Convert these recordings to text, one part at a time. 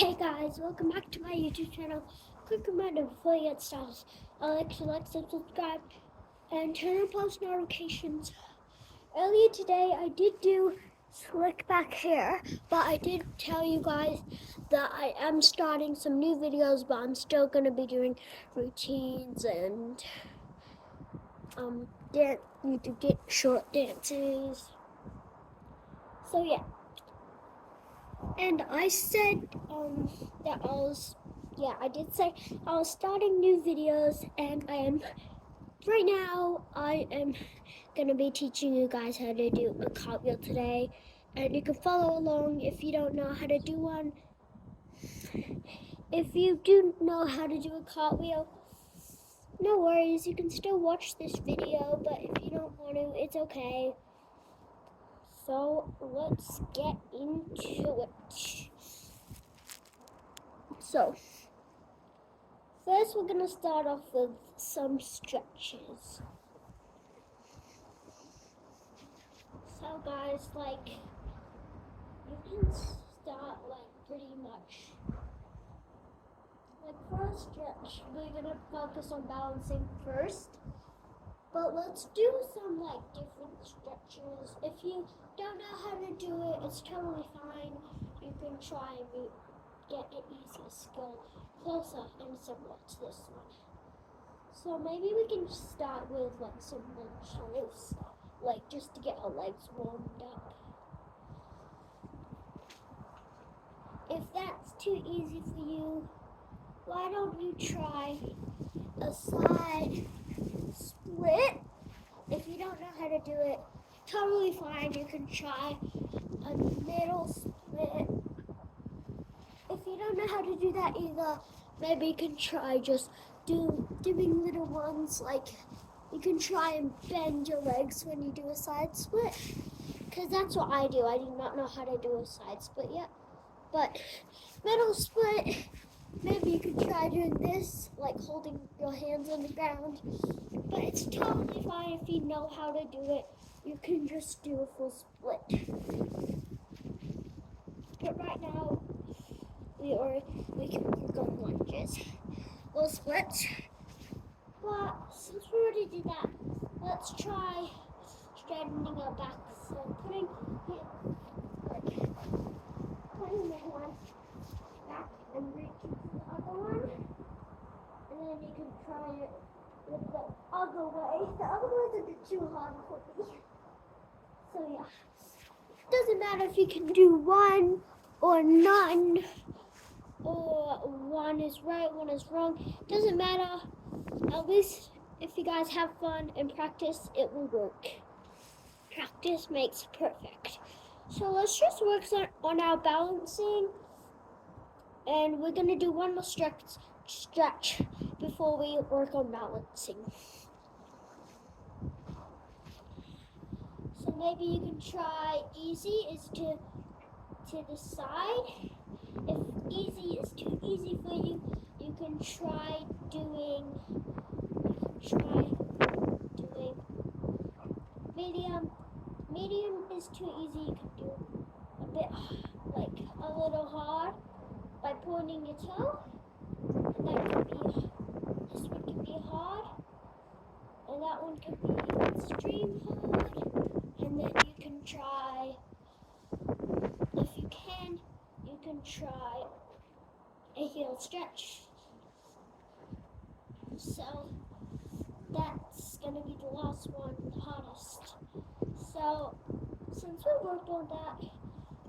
Hey guys, welcome back to my YouTube channel. Quick reminder before you get started, I'd like to subscribe, and turn on post notifications. Earlier today, I did do slick back hair, but I did tell you guys that I am starting some new videos, but I'm still going to be doing routines and YouTube short dances. So yeah. And I said that I did say I was starting new videos, and right now I am gonna be teaching you guys how to do a cartwheel today, and you can follow along if you don't know how to do one. If you do know how to do a cartwheel, no worries, you can still watch this video, but if you don't want to, it's okay. So let's get into it. So first, we're gonna start off with some stretches. So guys, you can start pretty much. For a stretch, we're gonna focus on balancing first. But let's do some different stretches. If you don't know how to do it, it's totally fine. You can try and get an easier skill closer and similar to this one. So maybe we can start with some lunges, just to get our legs warmed up. If that's too easy for you, why don't you try a side split? If you don't know how to do it, totally fine. You can try a middle split. If you don't know how to do that either, maybe you can try just doing little ones. You can try and bend your legs when you do a side split, because that's what I do. I do not know how to do a side split yet, but middle split, maybe you could try doing this, holding your hands on the ground. But it's totally fine if you know how to do it. You can just do a full split. But right now, we can work on lunges or splits. But since we already did that, let's try straightening our back. So putting the one back and reaching to the other one, and then you can try it with the other way. The other one's a bit too hard for me. So yeah, it doesn't matter if you can do one or none, or one is right, one is wrong. It doesn't matter. At least if you guys have fun and practice, it will work. Practice makes perfect. So let's just work on our balancing, and we're gonna do one more stretch before we work on balancing. So maybe you can try easy is to the side. If easy is too easy for you, you can try doing medium. Medium is too easy. You can do a bit a little hard by pointing your toe. And this one can be hard, and that one can be extreme hard. And then you can try, if you can try a heel stretch. So that's gonna be the last one, the hardest. So since we worked on that,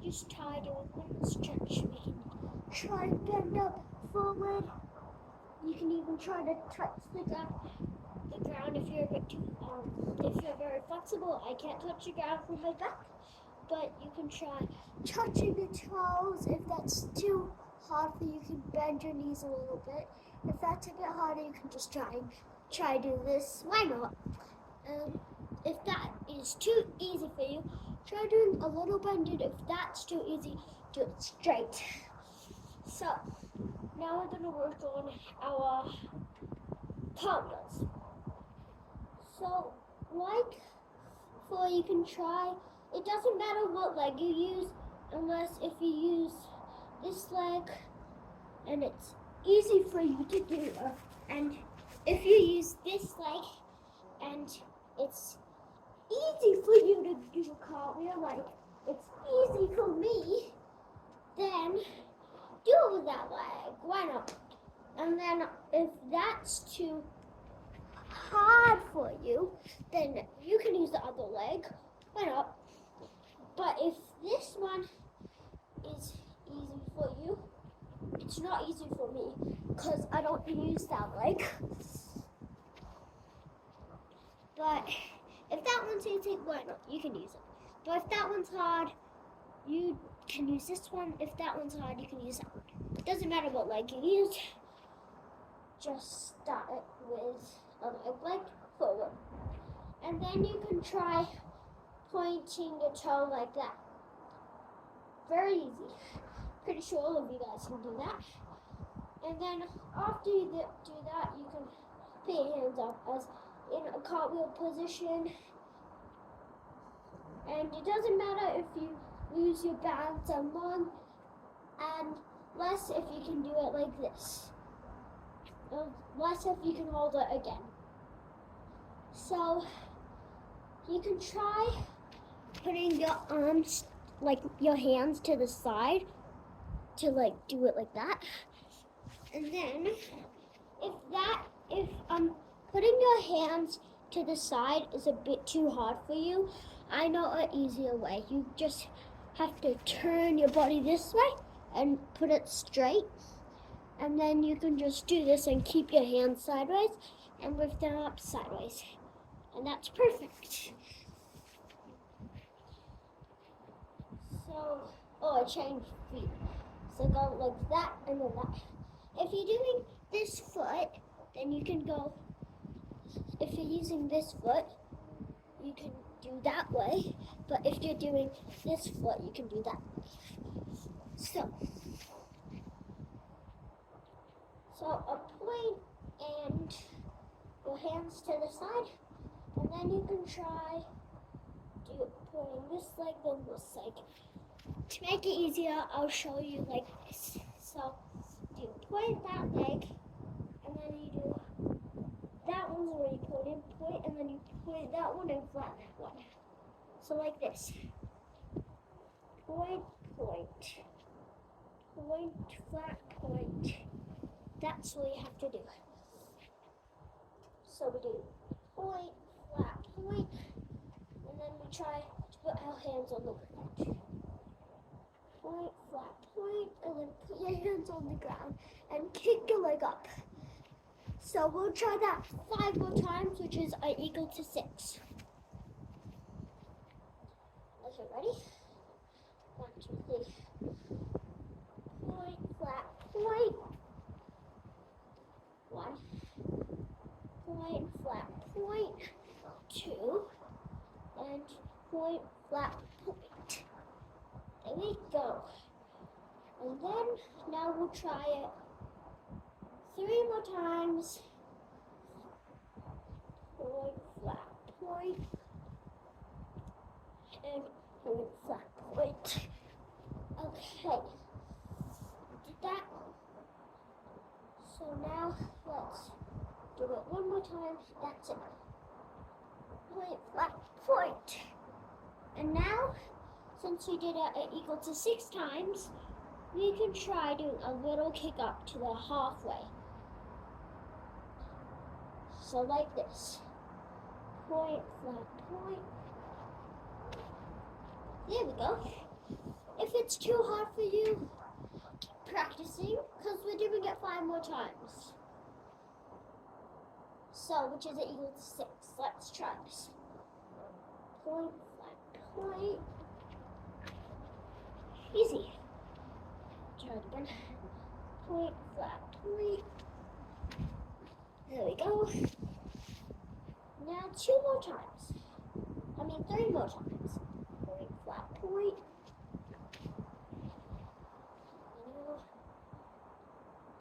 just try doing one stretch. We can try to bend up forward. You can even try to touch the ground if you're a bit too if you're very flexible. I can't touch the ground with my back, but you can try touching the toes. If that's too hard for you, you can bend your knees a little bit. If that's a bit harder, you can just try do this. Why not? If that is too easy for you, try doing a little bended. If that's too easy, do it straight. So now we're gonna work on our cartwheels. So you can try, it doesn't matter what leg you use, unless if you use this leg and it's easy for you to do. And if you use this leg, and it's easy for you to do a cartwheel, like it's easy for me, then do it with that leg. Why not? And then if that's too hard for you, then you can use the other leg. Why not? But if this one is easy for you, it's not easy for me because I don't use that leg. But if that one's easy, why not? You can use it. But if that one's hard, you can use this one. If that one's hard, you can use that one. It doesn't matter what leg you use. Just start it with a leg forward. And then you can try pointing your toe like that. Very easy. Pretty sure all of you guys can do that. And then after you do that, you can put your hands up as in a cartwheel position. And it doesn't matter if you lose your balance and long, and less if you can do it like this. Less if you can hold it again. So you can try putting your arms, like your hands to the side to like do it like that. And then if putting your hands to the side is a bit too hard for you, I know an easier way. You just have to turn your body this way and put it straight. And then you can just do this and keep your hands sideways and lift them up sideways. And that's perfect. So, I changed feet. So go like that and then that. If you're doing this foot, then you can go, if you're using this foot, you can do that way. But if you're doing this foot, you can do that way. So a point and your hands to the side, and then you can try putting this leg then this leg. To make it easier, I'll show you like this. So you point that leg, and then you do that one's where you point, and then you point that one and flatten that one. So like this. Point, flat, point. That's what you have to do. So we do point, flat, point, and then we try to put our hands on the ground. Point, flat, point, and then put your hands on the ground and kick your leg up. So we'll try that 5 more times, which is equal to 6. Okay, ready? 1, 2, 3. Point, flat, point. 1. Point, flat, point. 2. And point, flat, point. There we go. And then now we'll try it 3 more times. Point, flat, point. And point, flat, point. Okay. Did that. So now let's do it 1 more time. That's it. Point, flat, point. And now, since we did it equal to 6 times, we can try doing a little kick up to the halfway. So like this. Point, flat, point. There we go. If it's too hard for you, keep practicing, because we're doing it 5 more times. So, which is equal to 6. Let's try this. Point, flat, point. Easy. Try it again. Point, flat, point. There we go. Now 2 more times. 3 more times. Point, flat, point.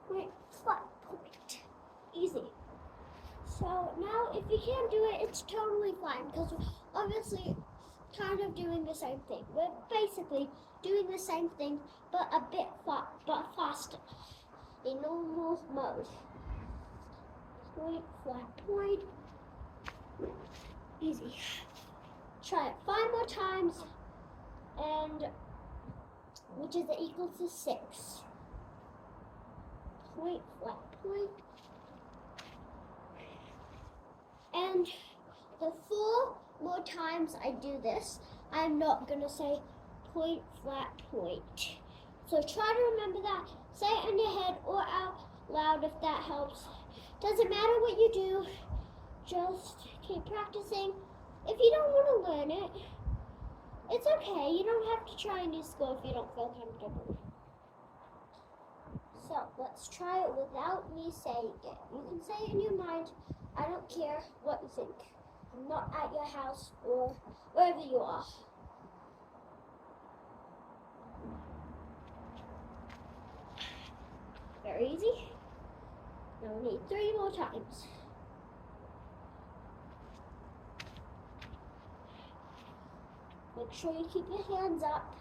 Point, flat, point. Easy. So now if you can't do it, it's totally fine, because we're obviously kind of doing the same thing. We're basically doing the same thing, but a bit faster. a normal mode. Point, flat point. Easy. Try it 5 more times, and which is equal to 6. Point, flat point. And the 4 more times I do this, I'm not gonna say point, flat point. So try to remember that. Say it in your head or out loud if that helps. Doesn't matter what you do, just keep practicing. If you don't want to learn it, it's okay. You don't have to try a new skill if you don't feel comfortable. So let's try it without me saying it. You can say it in your mind. I don't care what you think. I'm not at your house or wherever you are. Very easy. Now we need 3 more times. Make sure you keep your hands up.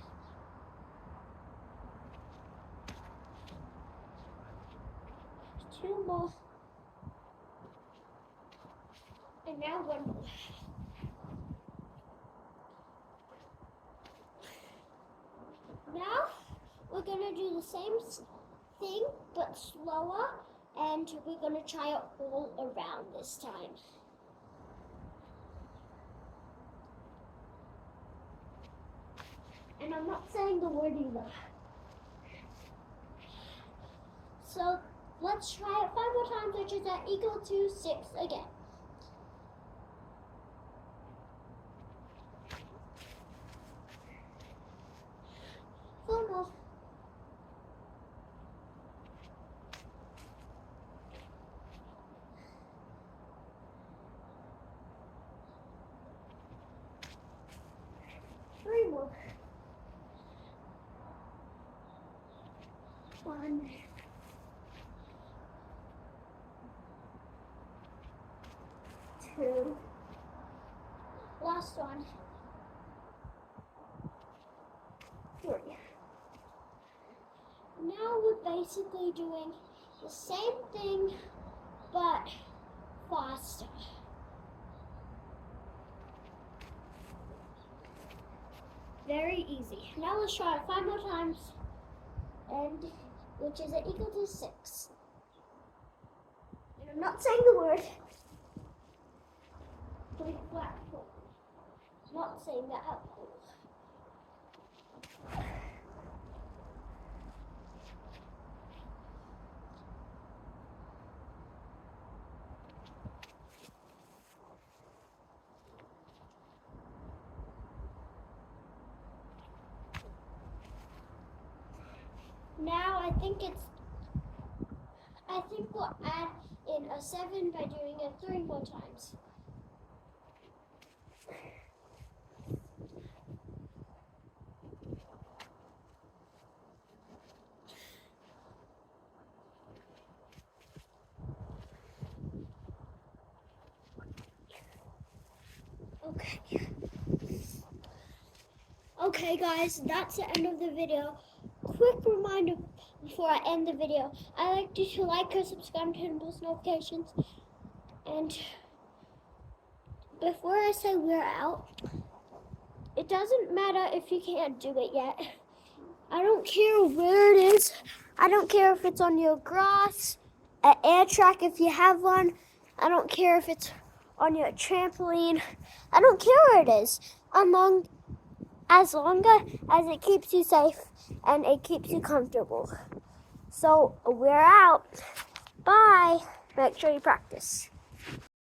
Two more. And now 1 more. Now we're gonna do the same thing but slower, and we're gonna try it all around this time. And I'm not saying the word either. So let's try it 5 more times, which is equal to 6 again. Four more. Three more. 1, 2, last one, 3. Now we're basically doing the same thing but faster. Very easy. Now let's try it 5 more times, and which is equal to 6. And I'm not saying the word. Point, flat point. Not saying that out loud. Now I think we'll add in a 7 by doing it 3 more times. Okay guys, that's the end of the video. Quick reminder before I end the video. I like you to like or subscribe, turn on post notifications. And before I say we're out, it doesn't matter if you can't do it yet. I don't care where it is. I don't care if it's on your grass, an air track if you have one. I don't care if it's on your trampoline. I don't care where it is. As long as it keeps you safe and it keeps you comfortable. So we're out. Bye. Make sure you practice.